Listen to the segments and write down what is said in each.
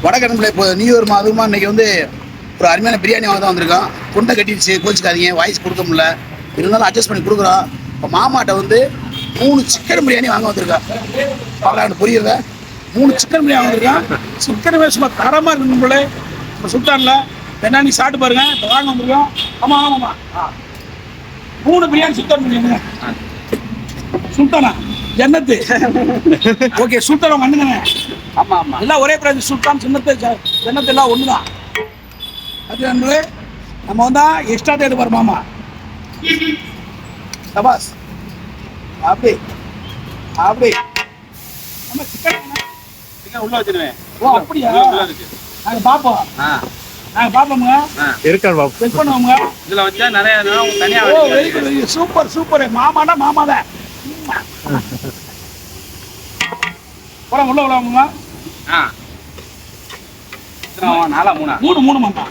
வடகிழங்குல இப்போ new year அதுமா இன்னைக்கு வந்து ஒரு அருமையான பிரியாணி வாங்க தான் வந்திருக்கோம். கொண்டை கட்டிடுச்சு, கோச்சிக்காதீங்க, வாய்ஸ் கொடுக்க முடியல, இருந்தாலும் அட்ஜஸ்ட் பண்ணி கொடுக்குறோம். இப்போ மாமாட்ட வந்து 3 சிக்கன் பிரியாணி வாங்க வந்திருக்கோம். பார்க்கலாம் புரியுறத, 3 சிக்கன் பிரியாணி வந்திருக்கோம். சிக்கனுமே சும்மா தரமாக இருக்கு போல. இப்போ சுல்தானில் வேணா நீ சாப்பிட்டு பாருங்க. இப்போ வாங்க வந்திருக்கோம். ஆமாம் ஆமாம்மா 3 பிரியாணி சிக்கன் பிரியாணி. சுல்தானா ஜன்னத்து. ஓகே சுல்தான் மண்ணுதானே? ஆமாம் ஆமாம், எல்லாம் ஒரே பிரான்ச். சுல்தான் சின்னத்து ஜன்னத்து எல்லாம் ஒன்று தான். அது வந்து நம்ம வந்தா எக்ஸ்ட்ரா தேடு பாரு மாமா. சபாஸ். அப்படி அப்படி நம்ம சிக்கன் உள்ள வச்சிருவேன். ஓ அப்படியா? நாங்கள் பார்ப்போம். நாங்கள் பார்ப்போமுங்க. இருக்காரு பாப்போம், செக் பண்ணுவோங்க. இதில் வச்சா நிறைய தனியாக. Oh very good, very good, super super. மாமாடா மாமா தான். போலாம் உள்ள விடாமுங்க. நாலா மூணா? 3 மாமா.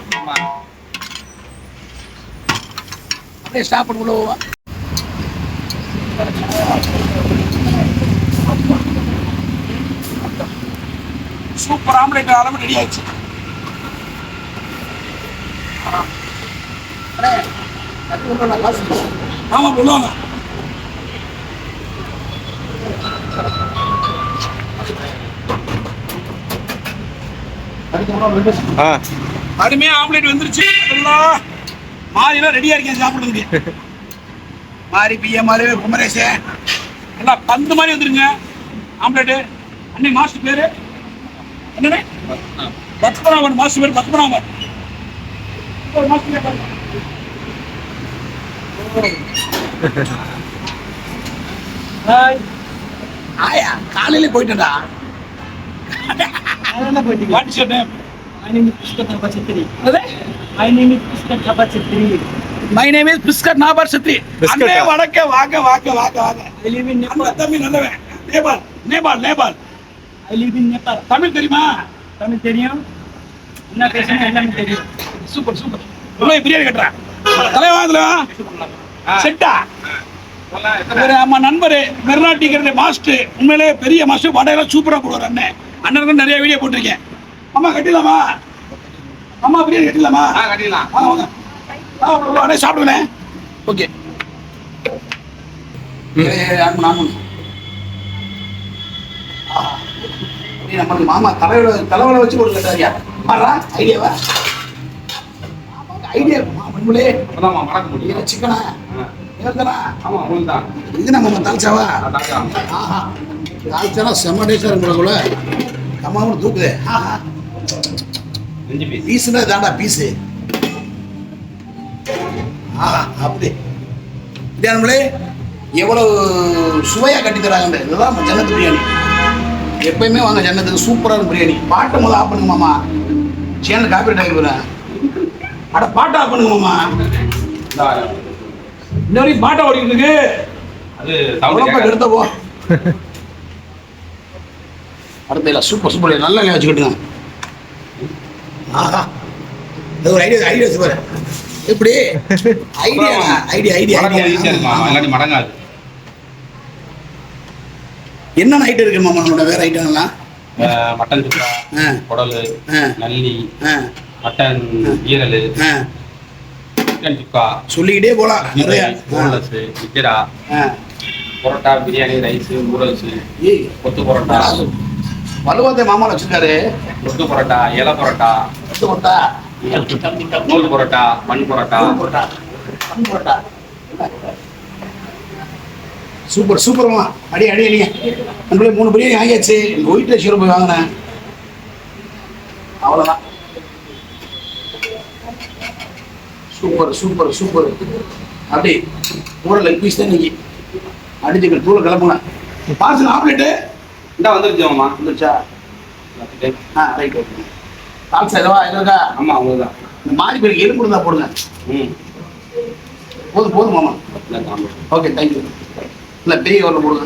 அப்படியே ஸ்டாப் பண்ணி உள்ள போவா. சூப்பர் ஆம்லேட் அளவு ரெடி ஆயிடுச்சு. ஆமா சொல்லுவாங்க. அருமையா ஆம்லேட் வந்துருச்சு. மாதிரிலாம் ரெடியா இருக்கேன் சாப்பிடுறதுக்கு. மாறி பிய மாதிரி குமரேஷ் எல்லாம் பந்து மாதிரி வந்துருங்க ஆம்லேட்டு. அன்னை மாஸ்டர் பேரு என்னன்னு? பத்மநாபன் மாஸ்டர் பேரு பத்மநாபன். ஆயா காலையில போயிட்டா. What is your name? My name is Piskat Nabar Chhatri. My name is Piskat Nabar Chhatri. My name is Piskat Nabar Chhatri. அண்ணே வணக்க வாங்க வாங்க வாங்க வாங்க. I live in Nepal. Tamil நல்லவன். Nepal Nepal Nepal. I live in Nepal. Tamil தெரியுமா? தமிழ் தெரியும். என்ன பேசணும் எல்லாமே தெரியும். Super super. உள்ள பிரியாணி கட்டுறேன். தலைவாங்கல செட்டா. நம்ம நண்பர் மெர்னாட்டிக்கிற மாஸ்டர், உண்மையிலே பெரிய மாஸ்டர். வடையெல்லாம் சூப்பரா போடுவார் அண்ணன். அண்ணனுக்கு நிறைய வீடியோ போட்டிருக்கேன். அம்மா கட்டிடலாமா? அம்மா பிரியாணி கட்டிடலாமா? கட்டிடலாம். வாங்க சாப்பிடுவேன். ஓகே நம்மளுக்கு மாமா தலைவலை வச்சு ஒரு கட்டாரியா மாறா ஐடியாவா? ஐடியா நம்மளே மறக்க முடியும். சிக்கனா ஆமாம், இது நம்ம தால்ச்சாவா? ஆஹா தால்ச்சானா செம்ம டேஸ்டாக இருக்குள்ள. அம்மாவும் தூக்குதே. ஆஹா பீஸுனா இதாண்டா பீஸு. ஆஹா அப்படி இதே நம்மளே எவ்வளவு சுவையாக கட்டி தராங்க. இதுதான் ஜன்னத்து பிரியாணி. எப்பயுமே வாங்க ஜன்னத்துக்கு, சூப்பரான பிரியாணி. பாட்டு முதல்ல ஆஃப் பண்ணுங்க மாமா. சேனல் காப்பி ஆகிடுறேன். அட பாட்டு ஆஃப் பண்ணுங்க மாமா. இன்ன வரைக்கும் பாட்டை ஓடிக்கிட்டு இருக்கு. அது எடுத்த போ. அடுத்த சூப்பர் சூப்பர் நல்ல நிலையை வச்சுக்கிட்டுங்க. ஆஹா இது ஒரு ஐடியா ஐடியா வச்சு பாரு. எப்படி ஐடியா ஐடியா ஐடியா ஐடியா மடங்காது. என்னென்ன ஐட்டம் இருக்கு மாமா நம்மளோட வேற ஐட்டம்லாம்? மட்டன் சுக்கா, குடல், நல்லி, மட்டன் ஈரல், சிக்கன் சுக்கா, சொல்லிக்கிட்டே போலாம் நிறைய. போன்லெஸ், விஜரா, பரோட்டா, பிரியாணி, ரைஸ், நூடுல்ஸ், கொத்து பரோட்டா. வலுவாத்த மாமாவில் வச்சிருக்காரு. கொத்து பரோட்டா, இலை பரோட்டா, கொத்து பரோட்டா, நூல் பரோட்டா, மண் பரோட்டா, மண் பரோட்டா. சூப்பர் சூப்பர்மா. அடி அடி அடிங்க. நம்மளே 3 பிரியாணி வாங்கியாச்சு. எங்கள் வீட்டில் சீரோ போய் வாங்கினேன். அவ்வளோதான். Super super super. அப்படி பூரா லெக் பீஸ் தான் இன்னைக்கு அடிச்சுக்கிட்டு தூளை கிளம்புங்க. பார்சல் ஆம்லேட்டு இந்தா வந்துருச்சு மாமா. வந்துருச்சா? Right okay. தால்சா எதவா எதா? ஆமாம் அவங்கதான். இந்த மாதிரி பேருக்கு எலும்பு இருந்தால் போடுங்க. போதும் போதும் மாமா. Okay thank you. இல்லை பெரிய வரல போடுங்க.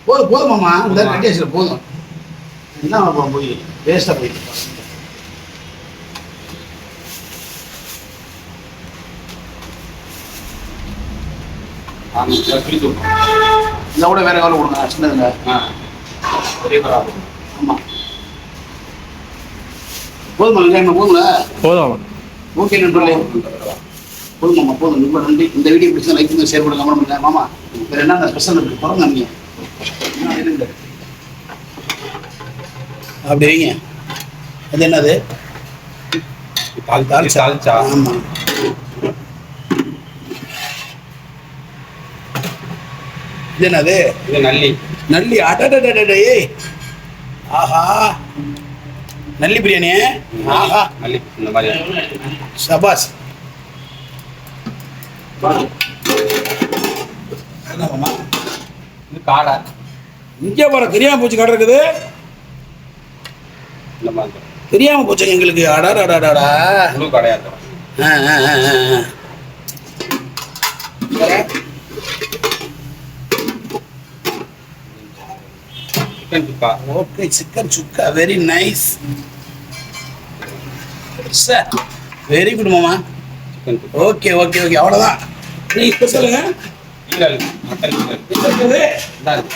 போதும் போதும் மாமா. இந்த கட்டியாச்சு போதும். என்ன போகிறோம் போய் வேஸ்ட்டாக போயிட்டு. ஆமாம் இதை விட வேற எவ்வளோ கொடுங்க சின்னதுங்க. பெரிய பரா. ஆமாம் போதுமா வெங்காயம் போதுங்களா? போதும். ஓகே நண்பர்களே, போதுமாம்மா போதும். ரொம்ப நன்றி. இந்த வீடியோ பிடிச்சா லைக் பண்ணி ஷேர் பண்ணுங்க, கமெண்ட் பண்ணுங்க. மாமா வேறு என்ன ஸ்பெஷல் இருக்குது பாருங்க. நீங்கள் இருங்க அப்படி வைங்க. அது என்னது? தாளிச்சா. ஆமாம். இது என்னது? இது நல்லி. நல்லி. அடடடடே. ஆஹா நல்லி பிரியாணி. ஆஹா நல்லி இந்த மாதிரி. சபாஸ். என்ன மாமா? இது காடை. இங்கே போகிற தெரியாமல் போச்சு கடை இருக்குது. இந்த மாதிரி தெரியாமல் போச்சு எங்களுக்கு. அடாடாடாடா. முழு கடையா இருக்கும். Chicken sukka. Okay chicken sukka very nice sir. Very good மாமா. Chicken sukka. Okay okay okay அவ்வளோதான். நீங்கள் இப்போ சொல்லுங்க. ஈரல். மட்டன் ஈரல். இருக்குது இந்தாங்க.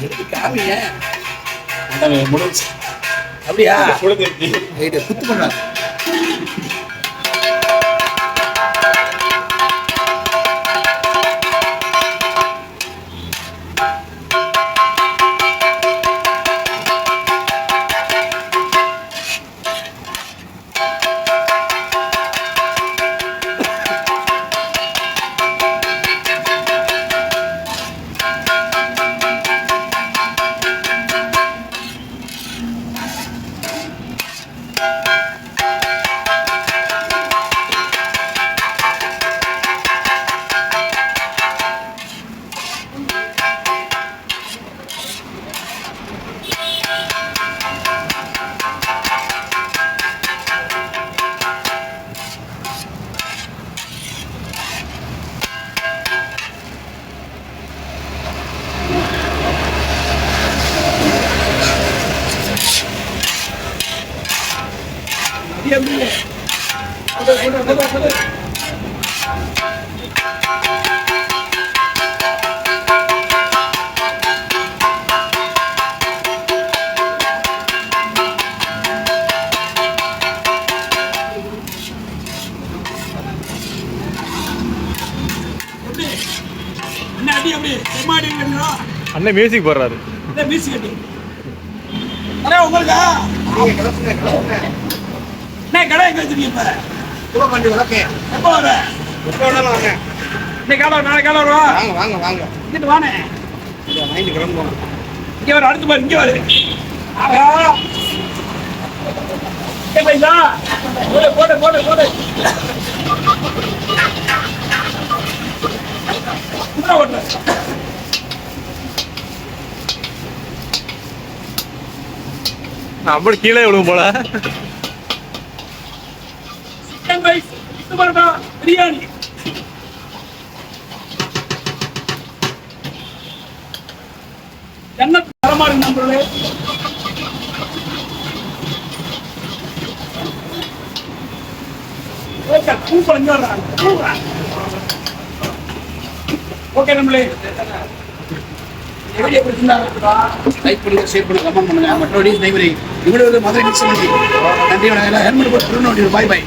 எடுத்து காமிங்க. மட்டன் முடிஞ்சு அப்படியா? கொடுத்துருச்சு. ரைட்டு குத்து பண்ணாங்க. என்ன அடி அப்படி செம்மாடி இருக்கீங்களா? அண்ணன் மியூசிக் போடுறாரு. இந்த மியூசிக் அடி அண்ணா உங்களுக்கா? என்ன கடை எங்க வச்சிருக்கீங்க இப்ப? சிவகண்டி வழக்கு எப்போ வர? எப்போ வேணாலும் வாங்க. இன்னைக்கு காலம் நாளைக்கு காலம் வருவா? வாங்க வாங்க வாங்க. இங்கிட்டு வானே. இதை வாங்கிட்டு கிளம்புவோம். இங்க வர அடுத்து பாரு இங்க வரு. ஆகா ஏ பைசா போடு போடு போடு போடு. குதிரை ஓட்டுற. அப்படி கீழே விழுவும் போல. சிக்கன் ரைஸ், இது பரோட்டா, பிரியாணி. என்ன தரமா இருக்கு நண்பர்களே. ஓகே கூப்பல் இங்க வர்றாங்க. ஓகே நண்பர்களே, வீடியோ பிடிச்சிருந்தா லைக் பண்ணுங்க, ஷேர் பண்ணுங்க, கமெண்ட் பண்ணுங்க. மற்றபடி நன்றி. இவ்வளவு மதுரை மிக்ஸ் பண்ணி நன்றி. ஹெல்மெட் போட்டு பாய் பாய்.